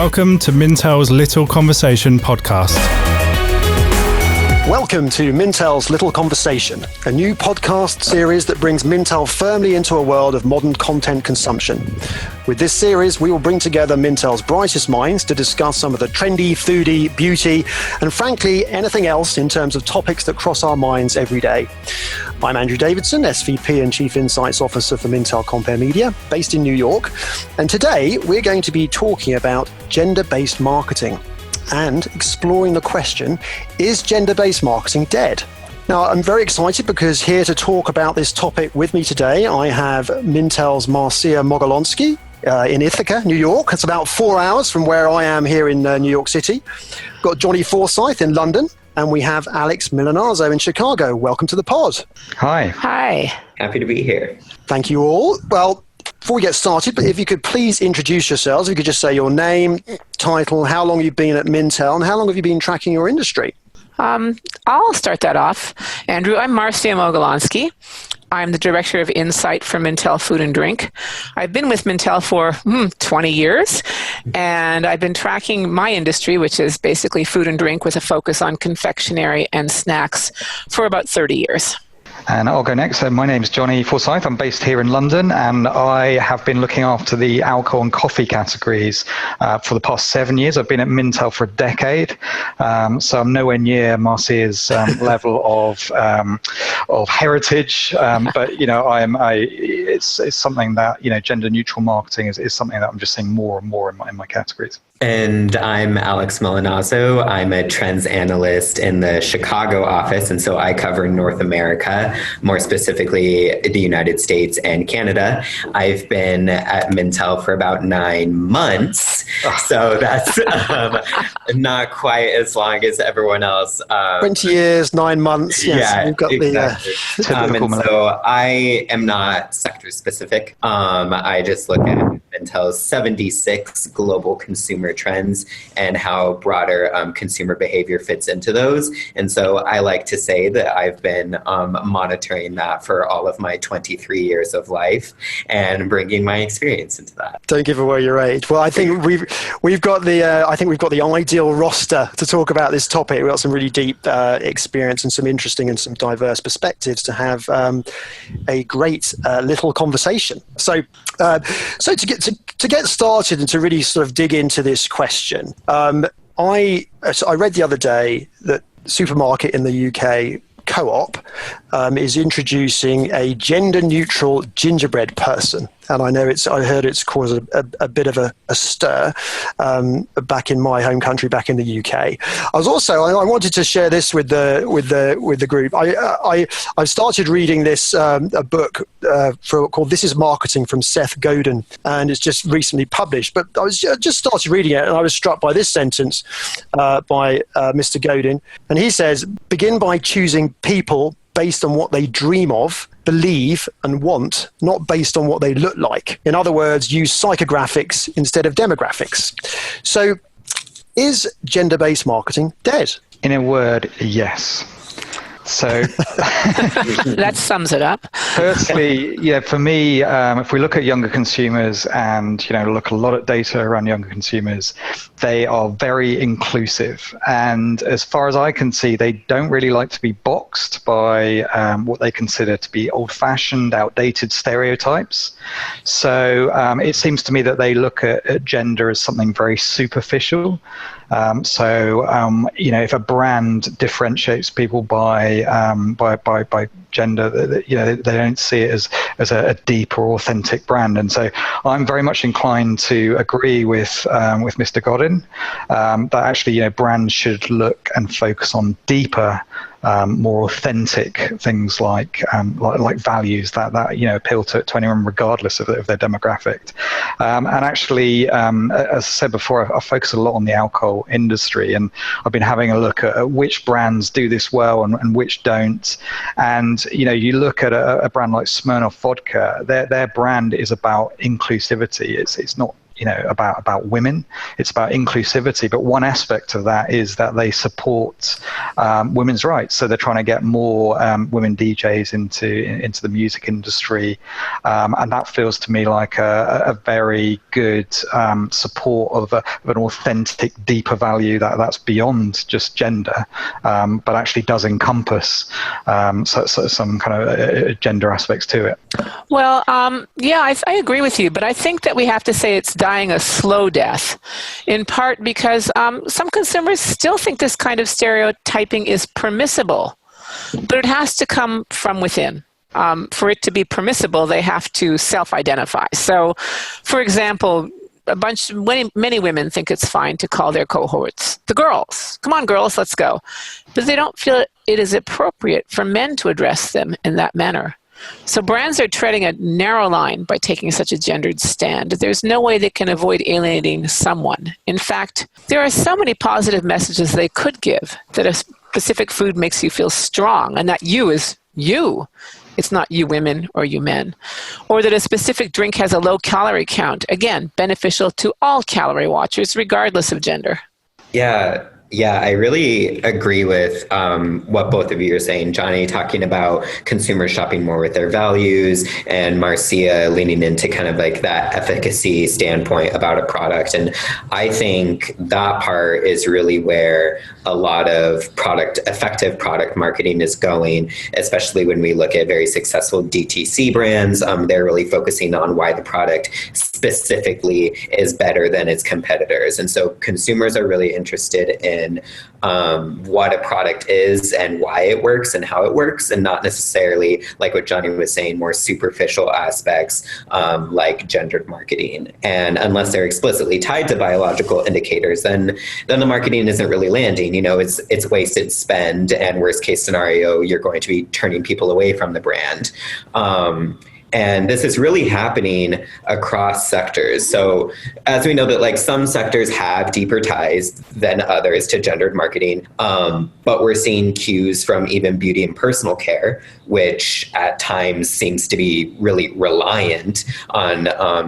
Welcome to Mintel's Little Conversation podcast. Welcome to Mintel's Little Conversation, a new podcast series that brings Mintel firmly into a world of modern content consumption. With this series, we will bring together Mintel's brightest minds to discuss some of the trendy, foodie, beauty, and frankly, anything else in terms of topics that cross our minds every day. I'm Andrew Davidson, SVP and Chief Insights Officer for Mintel Compare Media, based in New York. And today, we're going to be talking about gender-based marketing and exploring the question, is gender-based marketing dead? Now, I'm very excited because here to talk about this topic with me today, I have Mintel's Marcia Mogelnosky in Ithaca, New York. It's about 4 hours from where I am here in New York City. We've got Jonny Forsyth in London, and we have Alex Millinazzo in Chicago. Welcome to the pod. Hi. Hi. Happy to be here. Thank you all. Well, before we get started, if you could please introduce yourselves, if you could just say your name, title, how long you've been at Mintel, and how long have you been tracking your industry? I'll start that off. Andrew, I'm Marcia Mogelnosky. I'm the Director of Insight for Mintel Food and Drink. I've been with Mintel for 20 years, and I've been tracking my industry, which is basically food and drink with a focus on confectionery and snacks, for about 30 years. And I'll go next. So my name's Jonny Forsyth. I'm based here in London, and I have been looking after the alcohol and coffee categories for the past 7 years. I've been at Mintel for a decade, so I'm nowhere near Marcia's level of heritage. But it's something that gender neutral marketing is something that I'm just seeing more and more in my categories. And I'm Alex Millinazzo. I'm a trends analyst in the Chicago office, and so I cover North America, more specifically the United States and Canada. I've been at Mintel for about 9 months, so that's not quite as long as everyone else. 20 years, 9 months. Yes, yeah, we've got exactly. And so I am not sector specific. I just look at Mintel's 76 global consumer trends and how broader consumer behavior fits into those. And so I like to say that I've been monitoring that for all of my 23 years of life and bringing my experience into that. Don't give away your age. Well, I think we've got the ideal roster to talk about this topic. We've got some really deep experience and some interesting and some diverse perspectives to have a great little conversation. So to get started and to really sort of dig into this question, I read the other day that supermarket in the UK, Co-op, is introducing a gender-neutral gingerbread person, and I heard it's caused a bit of a stir back in my home country, back in the UK. I wanted to share this with the group. I started reading a book called "This Is Marketing" from Seth Godin, and it's just recently published. But I just started reading it, and I was struck by this sentence by Mr. Godin, and he says, "Begin by choosing people based on what they dream of, believe, and want, not based on what they look like. In other words, use psychographics instead of demographics." So, is gender-based marketing dead? In a word, yes. So that sums it up. Firstly, for me, if we look at younger consumers and look a lot at data around younger consumers, they are very inclusive, and as far as I can see, they don't really like to be boxed by what they consider to be old-fashioned, outdated stereotypes. So it seems to me that they look at gender as something very superficial. If a brand differentiates people by gender, they don't see it as a deep or authentic brand. And so I'm very much inclined to agree with Mr. Godin that actually brands should look and focus on deeper, more authentic things like values that appeal to anyone regardless of their demographic. And actually, as I said before, I focus a lot on the alcohol industry, and I've been having a look at which brands do this well and which don't. And you look at a brand like Smirnoff Vodka, their brand is about inclusivity. It's not about women. It's about inclusivity. But one aspect of that is that they support women's rights. So they're trying to get more women DJs into the music industry, and that feels to me like a very good support of an authentic, deeper value that's beyond just gender, but actually does encompass so some kind of gender aspects to it. Well, I agree with you, but I think that we have to say it's dying a slow death, in part because some consumers still think this kind of stereotyping is permissible, but it has to come from within. For it to be permissible, they have to self-identify. So, for example, many women think it's fine to call their cohorts the girls. Come on, girls, let's go. But they don't feel it is appropriate for men to address them in that manner. So brands are treading a narrow line by taking such a gendered stand. There's no way they can avoid alienating someone. In fact, there are so many positive messages they could give, that a specific food makes you feel strong, and that you is you. It's not you women or you men. Or that a specific drink has a low calorie count. Again, beneficial to all calorie watchers, regardless of gender. Yeah, I really agree with what both of you are saying. Jonny talking about consumers shopping more with their values, and Marcia leaning into kind of like that efficacy standpoint about a product. And I think that part is really where a lot of effective product marketing is going, especially when we look at very successful DTC brands. They're really focusing on why the product specifically is better than its competitors. And so consumers are really interested in what a product is and why it works and how it works, and not necessarily, like what Jonny was saying, more superficial aspects like gendered marketing. And unless they're explicitly tied to biological indicators, then the marketing isn't really landing. It's wasted spend, and worst case scenario, you're going to be turning people away from the brand. And this is really happening across sectors. So as we know that like some sectors have deeper ties than others to gendered marketing, but we're seeing cues from even beauty and personal care, which at times seems to be really reliant on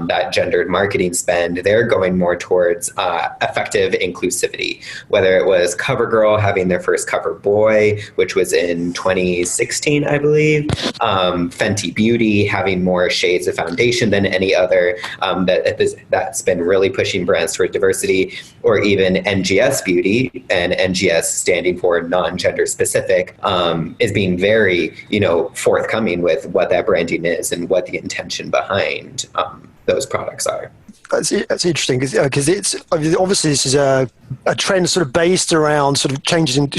that gendered marketing spend. They're going more towards effective inclusivity, whether it was CoverGirl having their first Cover Boy, which was in 2016, I believe, Fenty Beauty having more shades of foundation than any other, that's been really pushing brands toward diversity, or even NGS Beauty, and NGS standing for non-gender specific, is being very, forthcoming with what that branding is and what the intention behind those products are. That's interesting because it's obviously this is a trend sort of based around sort of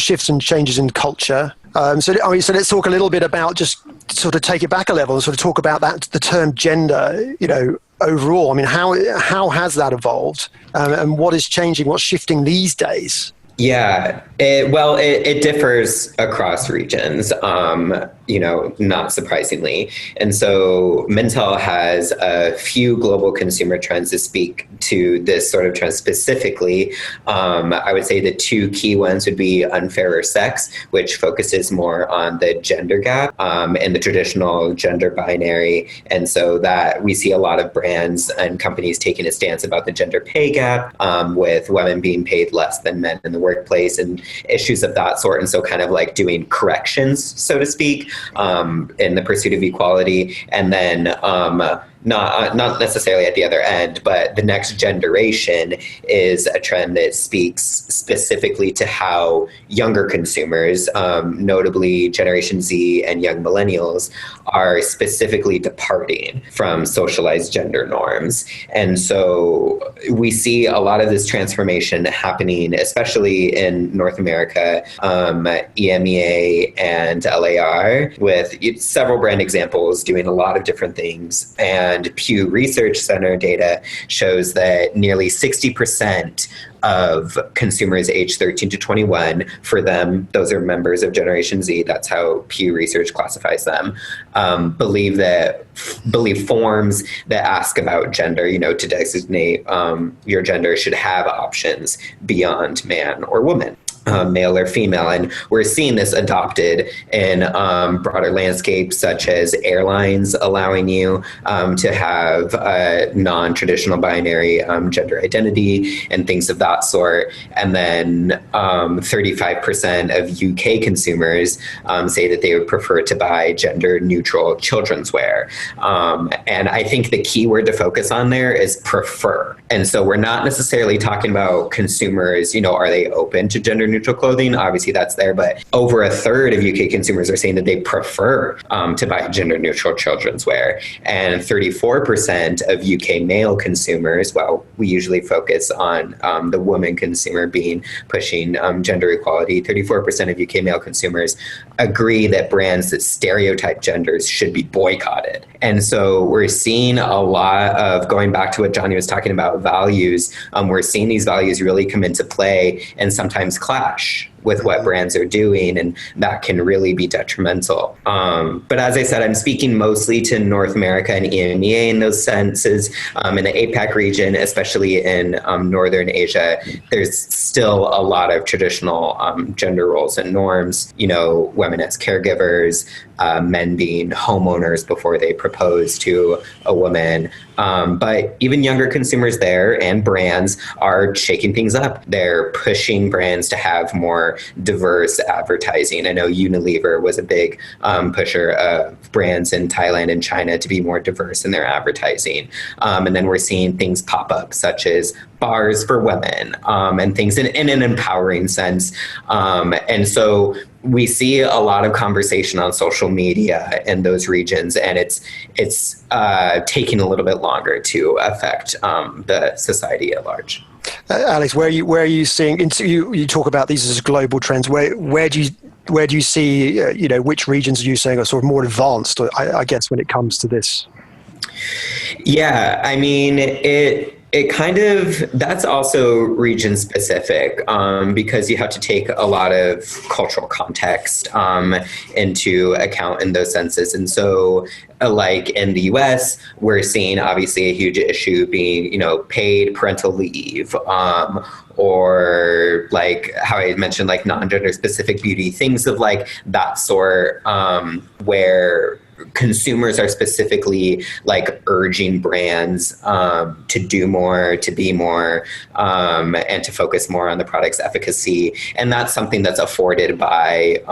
shifts and changes in culture. So let's talk a little bit about, just sort of take it back a level and sort of talk about the term gender, overall. I mean, how has that evolved, and what is changing? What's shifting these days? Yeah, it differs across regions, not surprisingly. And so Mintel has a few global consumer trends to speak to this sort of trend specifically. I would say the two key ones would be unfairer sex, which focuses more on the gender gap and the traditional gender binary. And so that we see a lot of brands and companies taking a stance about the gender pay gap, with women being paid less than men in the workplace and issues of that sort. And so kind of like doing corrections, so to speak, in the pursuit of equality. And then not necessarily at the other end, but the next generation is a trend that speaks specifically to how younger consumers, notably Generation Z and young millennials, are specifically departing from socialized gender norms. And so we see a lot of this transformation happening, especially in North America, EMEA and LAR, with several brand examples doing a lot of different things. And Pew Research Center data shows that nearly 60% of consumers aged 13 to 21, for them, those are members of Generation Z, that's how Pew Research classifies them, believe forms that ask about gender, to designate your gender, should have options beyond man or woman. male or female. And we're seeing this adopted in broader landscapes such as airlines allowing you to have a non-traditional binary gender identity and things of that sort. And then 35% of UK consumers say that they would prefer to buy gender neutral children's wear. And I think the key word to focus on there is prefer. And so we're not necessarily talking about consumers, are they open to gender neutral clothing? Obviously that's there, but over a third of UK consumers are saying that they prefer to buy gender neutral children's wear. And 34% of UK male consumers, well, we usually focus on the woman consumer pushing gender equality. 34% of UK male consumers agree that brands that stereotype genders should be boycotted. And so we're seeing a lot of, going back to what Jonny was talking about, values, we're seeing these values really come into play and sometimes clash with what brands are doing, and that can really be detrimental. But as I said, I'm speaking mostly to North America and EMEA in those senses. In the APAC region, especially in Northern Asia, there's still a lot of traditional gender roles and norms, women as caregivers, men being homeowners before they propose to a woman. But even younger consumers there and brands are shaking things up. They're pushing brands to have more diverse advertising. I know Unilever was a big pusher of brands in Thailand and China to be more diverse in their advertising. And then we're seeing things pop up such as bars for women and things in an empowering sense. And so we see a lot of conversation on social media in those regions, and it's taking a little bit longer to affect the society at large. Alex, where are you seeing? You talk about these as global trends. Where do you see? Which regions are you saying are sort of more advanced? I guess when it comes to this. Yeah, I mean it kind of, that's also region specific because you have to take a lot of cultural context into account in those senses. And so like in the US, we're seeing obviously a huge issue being, paid parental leave, or like how I mentioned, like non-gender specific beauty, things of like that sort, where consumers are specifically like urging brands to do more, to be more, and to focus more on the product's efficacy. And that's something that's afforded by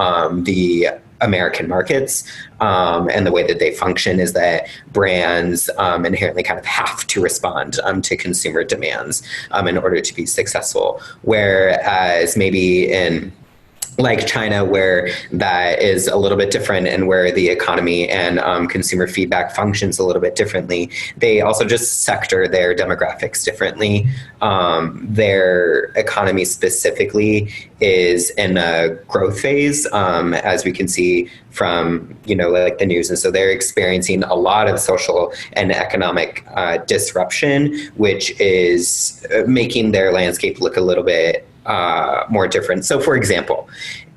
the American markets, and the way that they function is that brands inherently kind of have to respond to consumer demands in order to be successful. Whereas maybe in like China, where that is a little bit different and where the economy and consumer feedback functions a little bit differently, they also just sector their demographics differently. Their economy specifically is in a growth phase, as we can see from, like the news. And so they're experiencing a lot of social and economic disruption, which is making their landscape look a little bit more different. So for example,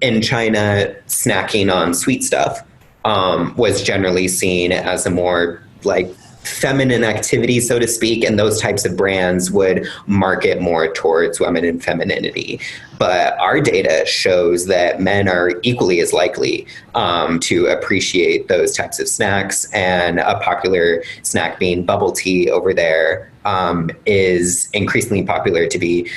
in China, snacking on sweet stuff was generally seen as a more like feminine activity, so to speak, and those types of brands would market more towards women and femininity. But our data shows that men are equally as likely to appreciate those types of snacks, and a popular snack being bubble tea over there is increasingly popular to be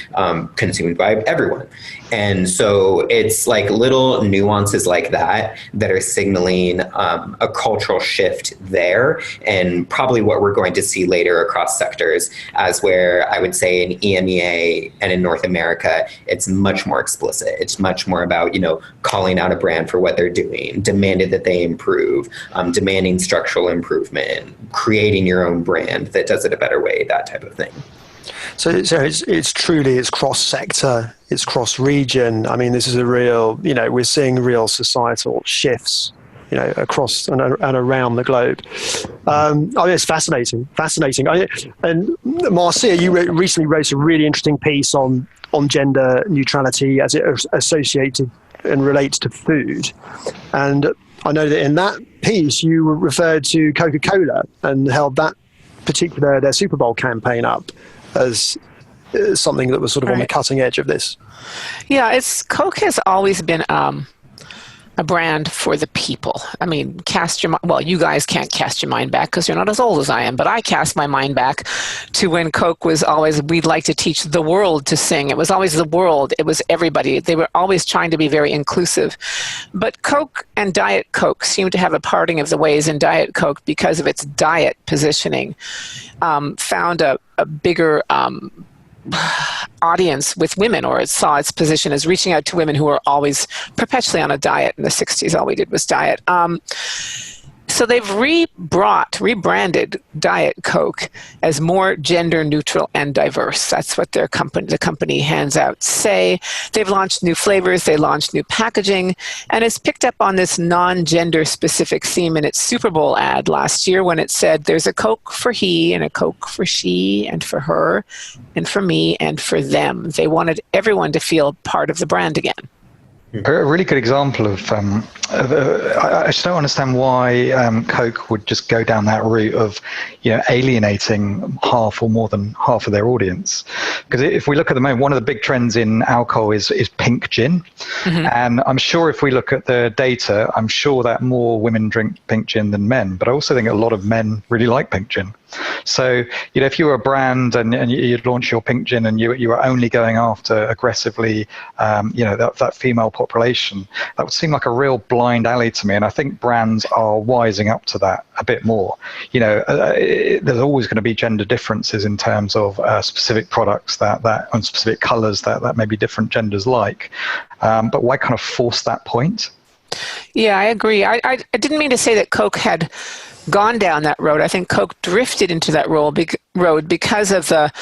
consumed by everyone. And so it's like little nuances like that that are signaling a cultural shift there, and probably what we're going to see later across sectors, as where I would say in EMEA and in North America, it's much more explicit. It's much more about, calling out a brand for what they're doing, demanded that they improve, demanding structural improvement, creating your own brand that does it a better way, that type of thing. So it's truly, it's cross-sector, it's cross-region. I mean, this is a real, we're seeing real societal shifts, across and around the globe. It's fascinating. And Marcia, you recently wrote a really interesting piece on gender neutrality as it associated and relates to food. And I know that in that piece, you referred to Coca-Cola and held that their Super Bowl campaign up as something that was sort of on the cutting edge of this? Yeah, Coke has always been a brand for the people. I mean, you guys can't cast your mind back because you're not as old as I am, but I cast my mind back to when Coke was always, we'd like to teach the world to sing. It was always the world. It was everybody. They were always trying to be very inclusive. But Coke and Diet Coke seem to have a parting of the ways, in Diet Coke, because of its diet positioning, found a bigger audience with women, or it saw its position as reaching out to women who were always perpetually on a diet. In the 60s, all we did was diet. So they've rebranded Diet Coke as more gender neutral and diverse. That's what the company hands out say. They've launched new flavors, they launched new packaging, and it's picked up on this non-gender specific theme in its Super Bowl ad last year when it said there's a Coke for he and a Coke for she and for her and for me and for them. They wanted everyone to feel part of the brand again. A really good example of, I just don't understand why Coke would just go down that route of, alienating half or more than half of their audience. Because if we look at the moment, one of the big trends in alcohol is pink gin. Mm-hmm. And I'm sure if we look at the data, I'm sure that more women drink pink gin than men. But I also think a lot of men really like pink gin. So, if you were a brand and you launch your pink gin and you were only going after aggressively, that female population, that would seem like a real blind alley to me. And I think brands are wising up to that a bit more. There's always going to be gender differences in terms of specific products that and specific colors that maybe different genders like. But why kind of force that point? Yeah, I agree. I didn't mean to say that Coke had gone down that road. I think Coke drifted into that road because of the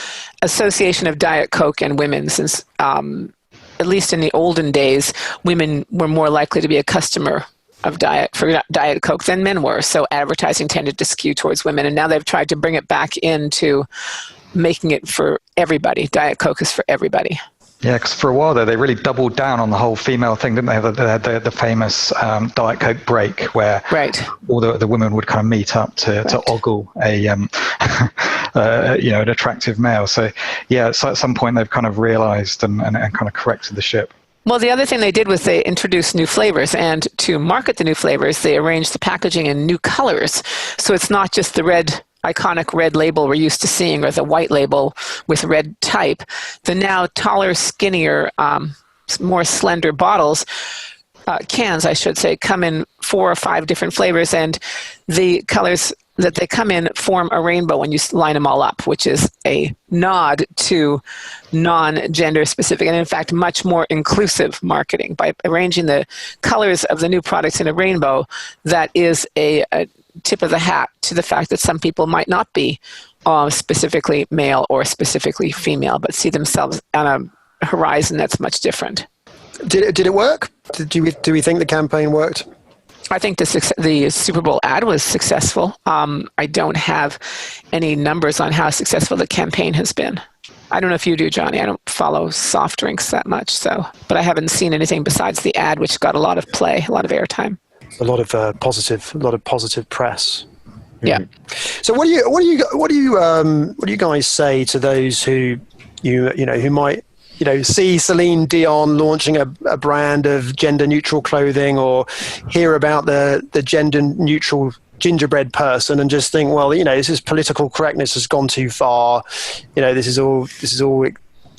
association of Diet Coke and women, since at least in the olden days, women were more likely to be a customer of Diet Coke than men were. So advertising tended to skew towards women, and now they've tried to bring it back into making it for everybody. Diet Coke is for everybody. Yeah, because for a while there, they really doubled down on the whole female thing, didn't they? They had the famous Diet Coke break where all the women would kind of meet up to ogle an attractive male. So yeah, so at some point they've kind of realized and kind of corrected the ship. Well, the other thing they did was they introduced new flavors, and to market the new flavors, they arranged the packaging in new colors. So it's not just the iconic red label we're used to seeing, or the white label with red type. The now taller, skinnier, more slender bottles, cans, I should say, come in 4 or 5 different flavors, and the colors that they come in form a rainbow when you line them all up, which is a nod to non-gender specific and in fact much more inclusive marketing. By arranging the colors of the new products in a rainbow, that is a tip of the hat to the fact that some people might not be specifically male or specifically female, but see themselves on a horizon that's much different. Did it work? Do we think the campaign worked? I think the Super Bowl ad was successful. I don't have any numbers on how successful the campaign has been. I don't know if you do, Jonny. I don't follow soft drinks that much, but I haven't seen anything besides the ad, which got a lot of play, a lot of airtime. A lot of positive press. Yeah. So what do you guys say to those who who might see Celine Dion launching a brand of gender neutral clothing, or hear about the gender neutral gingerbread person and just think, well, this is political correctness has gone too far. This is all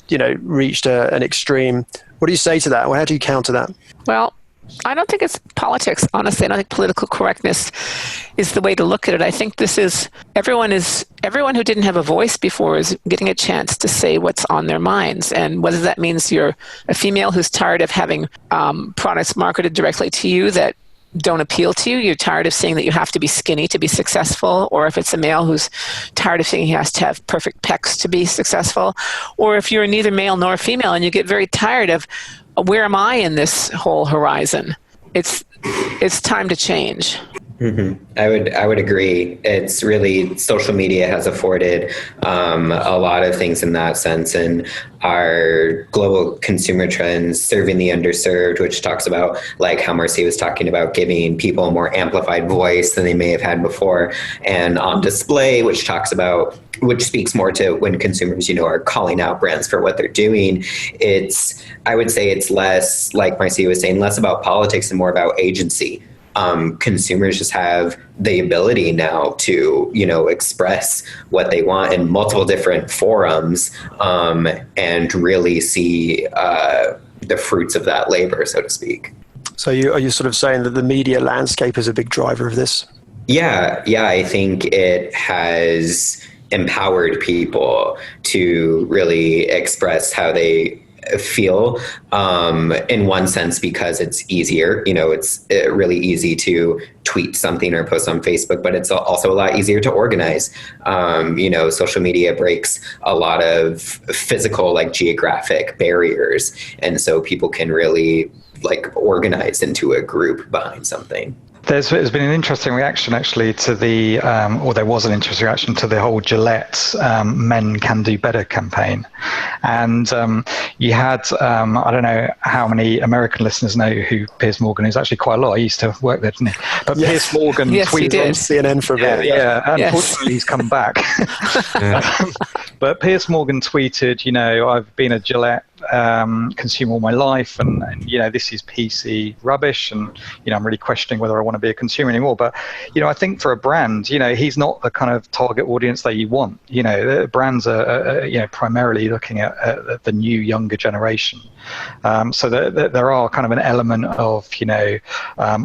reached an extreme. What do you say to that? Or how do you counter that? Well, I don't think it's politics, honestly. I don't think political correctness is the way to look at it. I think this is everyone who didn't have a voice before is getting a chance to say what's on their minds. And whether that means you're a female who's tired of having products marketed directly to you that don't appeal to you, you're tired of seeing that you have to be skinny to be successful, or if it's a male who's tired of seeing he has to have perfect pecs to be successful, or if you're neither male nor female and you get very tired of where am I in this whole horizon? It's time to change. Mm-hmm. I would agree. It's really, social media has afforded a lot of things in that sense, and our global consumer trends, serving the underserved, which talks about, like how Marcia was talking about, giving people a more amplified voice than they may have had before, and on display, which speaks more to when consumers, are calling out brands for what they're doing. I would say it's less, like Marcia was saying, less about politics and more about agency. Consumers just have the ability now to, express what they want in multiple different forums, and really see the fruits of that labor, so to speak. So are you sort of saying that the media landscape is a big driver of this? Yeah, I think it has empowered people to really express how they feel, in one sense, because it's easier. It's really easy to tweet something or post on Facebook, but it's also a lot easier to organize. Social media breaks a lot of physical, like geographic barriers, and so people can really organize into a group behind something. There's been an interesting reaction actually to there was an interesting reaction to the whole Gillette Men Can Do Better campaign. And you had, I don't know how many American listeners know who Piers Morgan is, actually quite a lot. He used to work there, didn't he? But yes. Piers Morgan tweeted on CNN for a bit. Yeah. Unfortunately, he's come back. But Piers Morgan tweeted, I've been a Gillette consumer all my life, and this is PC rubbish, and I'm really questioning whether I want to be a consumer anymore. But I think for a brand, he's not the kind of target audience that you want. The brands are primarily looking at the new younger generation, so there are kind of an element of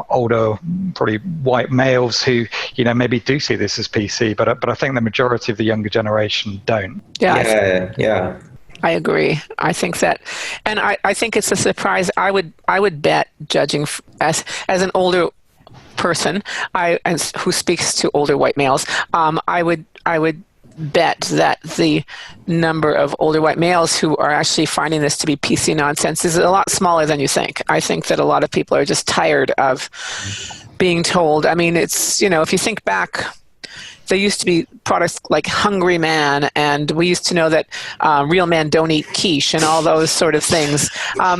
older, probably white males who maybe do see this as PC, but I think the majority of the younger generation don't. Yeah. I agree. I think that, and I think it's a surprise. I would bet, judging as an older person, who speaks to older white males, I would bet that the number of older white males who are actually finding this to be PC nonsense is a lot smaller than you think. I think that a lot of people are just tired of being told. I mean, it's, if you think back, there used to be products like Hungry Man, and we used to know that real men don't eat quiche and all those sort of things.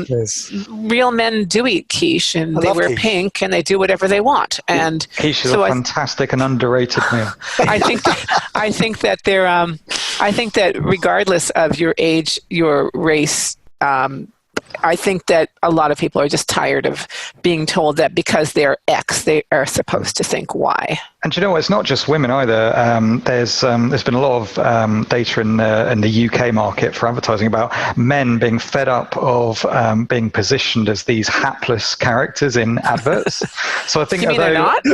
Yes. Real men do eat quiche, and they wear pink, and they do whatever they want. And quiche is a fantastic and underrated meal. I think that they're. I think that regardless of your age, your race. I think that a lot of people are just tired of being told that because they're X, they are supposed to think Y. And it's not just women either. There's been a lot of data in the UK market for advertising about men being fed up of being positioned as these hapless characters in adverts. So I think you mean they're not?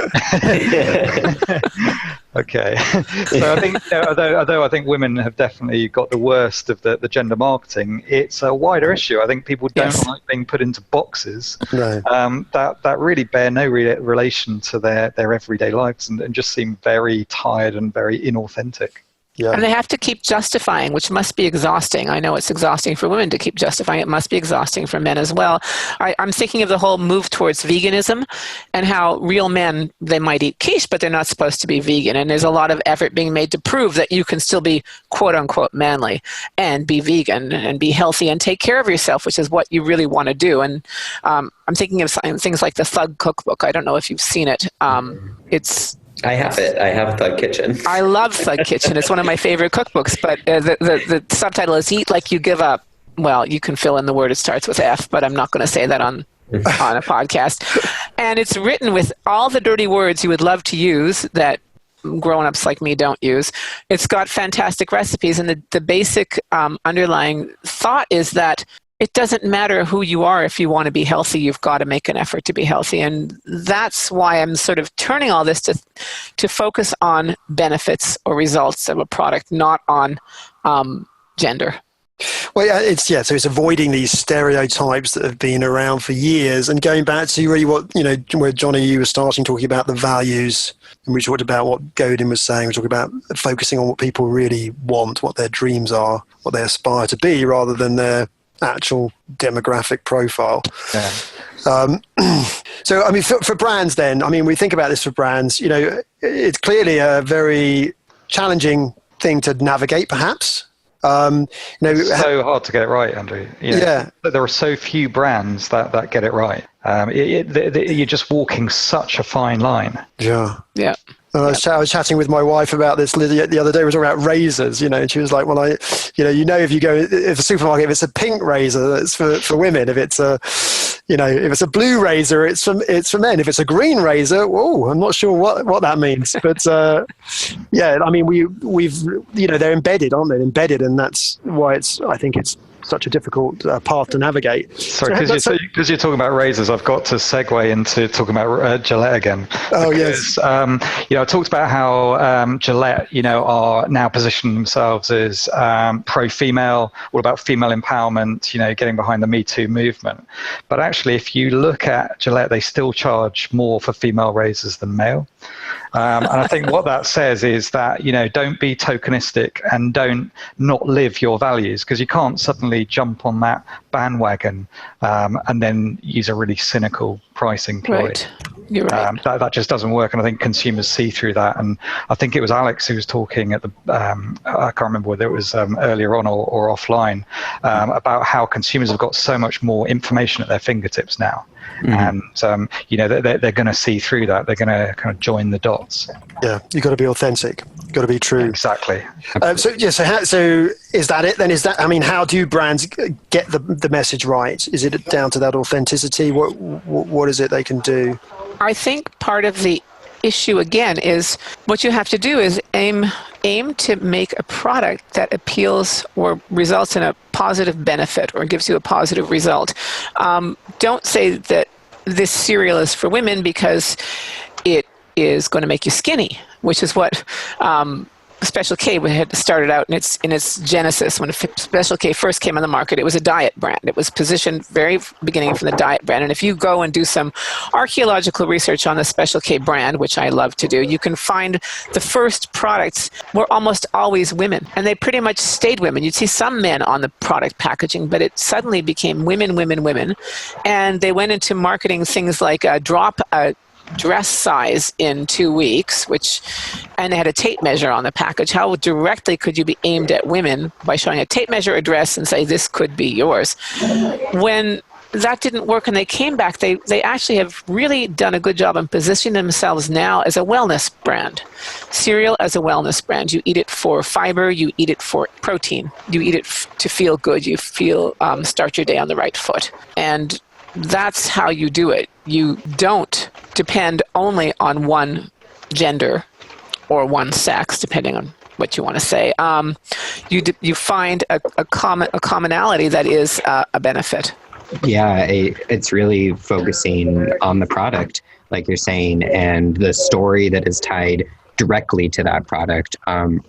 Okay. So I think, although I think women have definitely got the worst of the gender marketing, it's a wider issue. I think people don't like being put into boxes that really bear no relation to their everyday lives, and just seem very tired and very inauthentic. Yeah. And they have to keep justifying, which must be exhausting. I know it's exhausting for women to keep justifying. It must be exhausting for men as well. I'm thinking of the whole move towards veganism and how real men, they might eat quiche, but they're not supposed to be vegan. And there's a lot of effort being made to prove that you can still be quote unquote manly and be vegan and be healthy and take care of yourself, which is what you really want to do. And I'm thinking of things like the Thug Cookbook. I don't know if you've seen it. I have it. I have Thug Kitchen. I love Thug Kitchen. It's one of my favorite cookbooks, but the subtitle is Eat Like You Give Up. Well, you can fill in the word. It starts with F, but I'm not going to say that on a podcast. And it's written with all the dirty words you would love to use that grown-ups like me don't use. It's got fantastic recipes, and the basic underlying thought is that it doesn't matter who you are. If you want to be healthy, you've got to make an effort to be healthy. And that's why I'm sort of turning all this to focus on benefits or results of a product, not on gender. Well, so it's avoiding these stereotypes that have been around for years, and going back to really what, where Jonny, you were starting talking about the values, and we talked about what Godin was saying. We talked about focusing on what people really want, what their dreams are, what they aspire to be, rather than their actual demographic profile. Yeah. So, I mean, for brands then, I mean, we think about this for brands, you know, it's clearly a very challenging thing to navigate, perhaps. You know, it's so hard to get it right, Andrew. Yeah. There are so few brands that get it right. You're just walking such a fine line. Yeah. Yeah. And I was chatting with my wife about this the other day. We were talking about razors, you know, and she was like, well, if you go, if a supermarket, if it's a pink razor, that's for women. If it's a, you know, if it's a blue razor, it's for men. If it's a green razor, whoa, I'm not sure what that means. But yeah, I mean, we've, you know, they're embedded, aren't they? Embedded, and that's why I think it's such a difficult path to navigate. Sorry, because you're talking about razors, I've got to segue into talking about Gillette again. Oh, because, yes. You know, I talked about how Gillette, you know, are now positioning themselves as pro-female, all about female empowerment, you know, getting behind the Me Too movement. But actually, if you look at Gillette, they still charge more for female razors than male. And I think what that says is that, you know, don't be tokenistic and don't not live your values, because you can't suddenly jump on that bandwagon and then use a really cynical pricing ploy. Right. You're right. That just doesn't work, and I think consumers see through that. And I think it was Alex who was talking at the I can't remember whether it was earlier on or offline about how consumers have got so much more information at their fingertips now. Mm-hmm. And you know, they're going to see through that. They're going to kind of join the dots. Yeah, you've got to be authentic. You've got to be true. Exactly. So is that it then? Is that, I mean, how do brands get the message right? Is it down to that authenticity? What is it they can do? I think part of the issue again is what you have to do is aim to make a product that appeals or results in a positive benefit or gives you a positive result. Don't say that this cereal is for women because it is going to make you skinny, which is what Special K had started out in its genesis. When Special K first came on the market, it was a diet brand. It was positioned very beginning from the diet brand. And if you go and do some archaeological research on the Special K brand, which I love to do, you can find the first products were almost always women. And they pretty much stayed women. You'd see some men on the product packaging, but it suddenly became women. And they went into marketing things like drop a dress size in 2 weeks, and they had a tape measure on the package. How directly could you be aimed at women by showing a tape measure address and say, this could be yours? When that didn't work and they came back, they actually have really done a good job in positioning themselves now as a wellness brand. Cereal as a wellness brand. You eat it for fiber, you eat it for protein, you eat it to feel good, you feel start your day on the right foot. And that's how you do it. You don't depend only on one gender or one sex, depending on what you want to say. You find a commonality that is a benefit. Yeah, it's really focusing on the product, like you're saying, and the story that is tied directly to that product,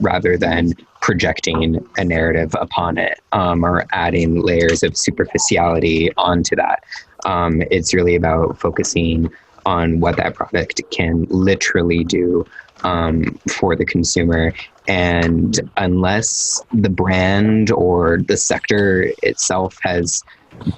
rather than projecting a narrative upon it, or adding layers of superficiality onto that. It's really about focusing on what that product can literally do for the consumer. And unless the brand or the sector itself has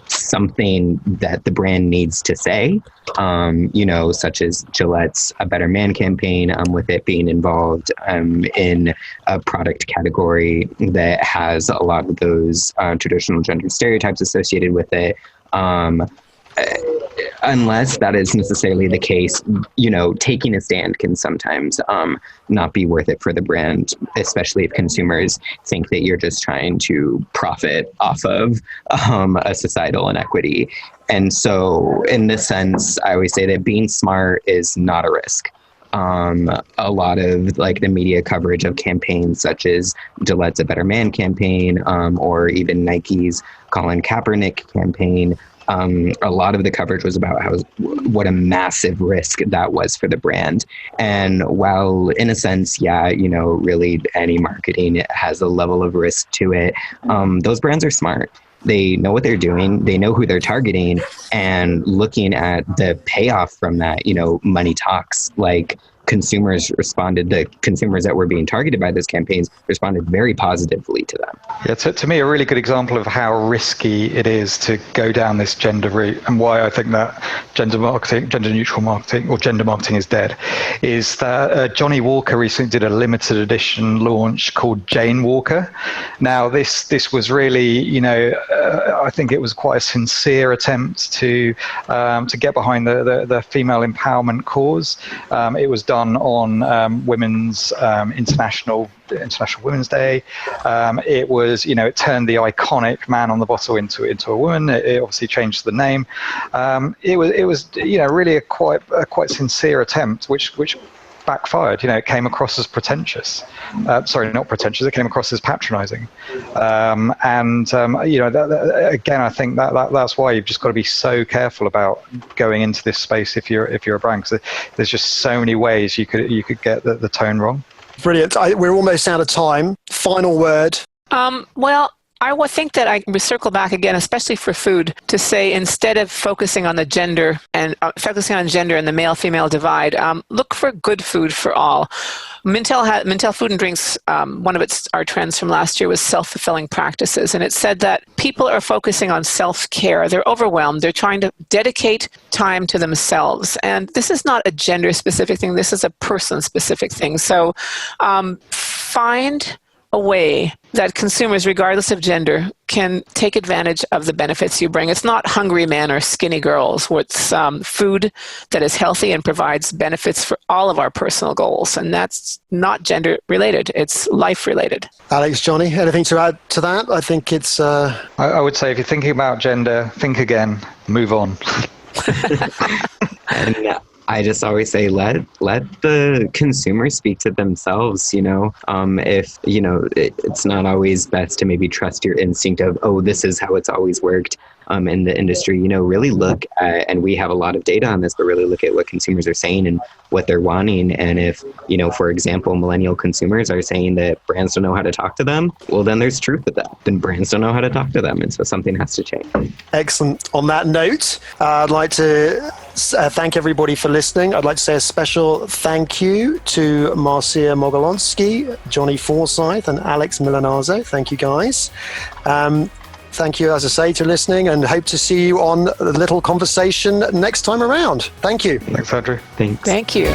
something that the brand needs to say, such as Gillette's A Better Man campaign, with it being involved in a product category that has a lot of those traditional gender stereotypes associated with it. Unless that is necessarily the case, taking a stand can sometimes not be worth it for the brand, especially if consumers think that you're just trying to profit off of a societal inequity. And so in this sense, I always say that being smart is not a risk. A lot of the media coverage of campaigns such as Gillette's A Better Man campaign, or even Nike's Colin Kaepernick campaign, a lot of the coverage was about what a massive risk that was for the brand. And while in a sense, really any marketing has a level of risk to it, those brands are smart. They know what they're doing. They know who they're targeting, and looking at the payoff from that, money talks. consumers that were being targeted by those campaigns responded very positively to them. Yeah, to me, a really good example of how risky it is to go down this gender route, and why I think that gender neutral marketing or gender marketing is dead, is that Johnny Walker recently did a limited edition launch called Jane Walker. Now, this was really, I think it was quite a sincere attempt to get behind the female empowerment cause. It was done on Women's International Women's Day. It was, it turned the iconic man on the bottle into a woman. It obviously changed the name. It was really a quite sincere attempt, which backfired. It came across as pretentious. Sorry, not pretentious. It came across as patronising. Again, I think that's why you've just got to be so careful about going into this space if you're a brand, because there's just so many ways you could get the tone wrong. Brilliant. We're almost out of time. Final word. Well, I would think that I would circle back again, especially for food, to say instead of focusing on the gender and the male-female divide, look for good food for all. Mintel Food and Drinks, one of our trends from last year was self-fulfilling practices, and it said that people are focusing on self-care. They're overwhelmed. They're trying to dedicate time to themselves, and this is not a gender-specific thing. This is a person-specific thing. So find a way that consumers, regardless of gender, can take advantage of the benefits you bring. It's not hungry men or skinny girls. It's food that is healthy and provides benefits for all of our personal goals. And that's not gender related. It's life related. Alex, Jonny, anything to add to that? I think it's... I would say if you're thinking about gender, think again, move on. And I just always say let the consumer speak to themselves. If it's not always best to maybe trust your instinct of, oh, this is how it's always worked in the industry. Really look at, and we have a lot of data on this, but really look at what consumers are saying and what they're wanting. And if for example, millennial consumers are saying that brands don't know how to talk to them, well, then there's truth to that. Then brands don't know how to talk to them, and so something has to change. Excellent. On that note, I'd like to thank everybody for listening. I'd like to say a special thank you to Marcia Mogelnosky, Jonny Forsyth, and Alex Millinazzo. Thank you, guys. Thank you, as I say, to listening, and hope to see you on a little conversation next time around. Thank you. Thanks, Andrew. Thanks. Thank you.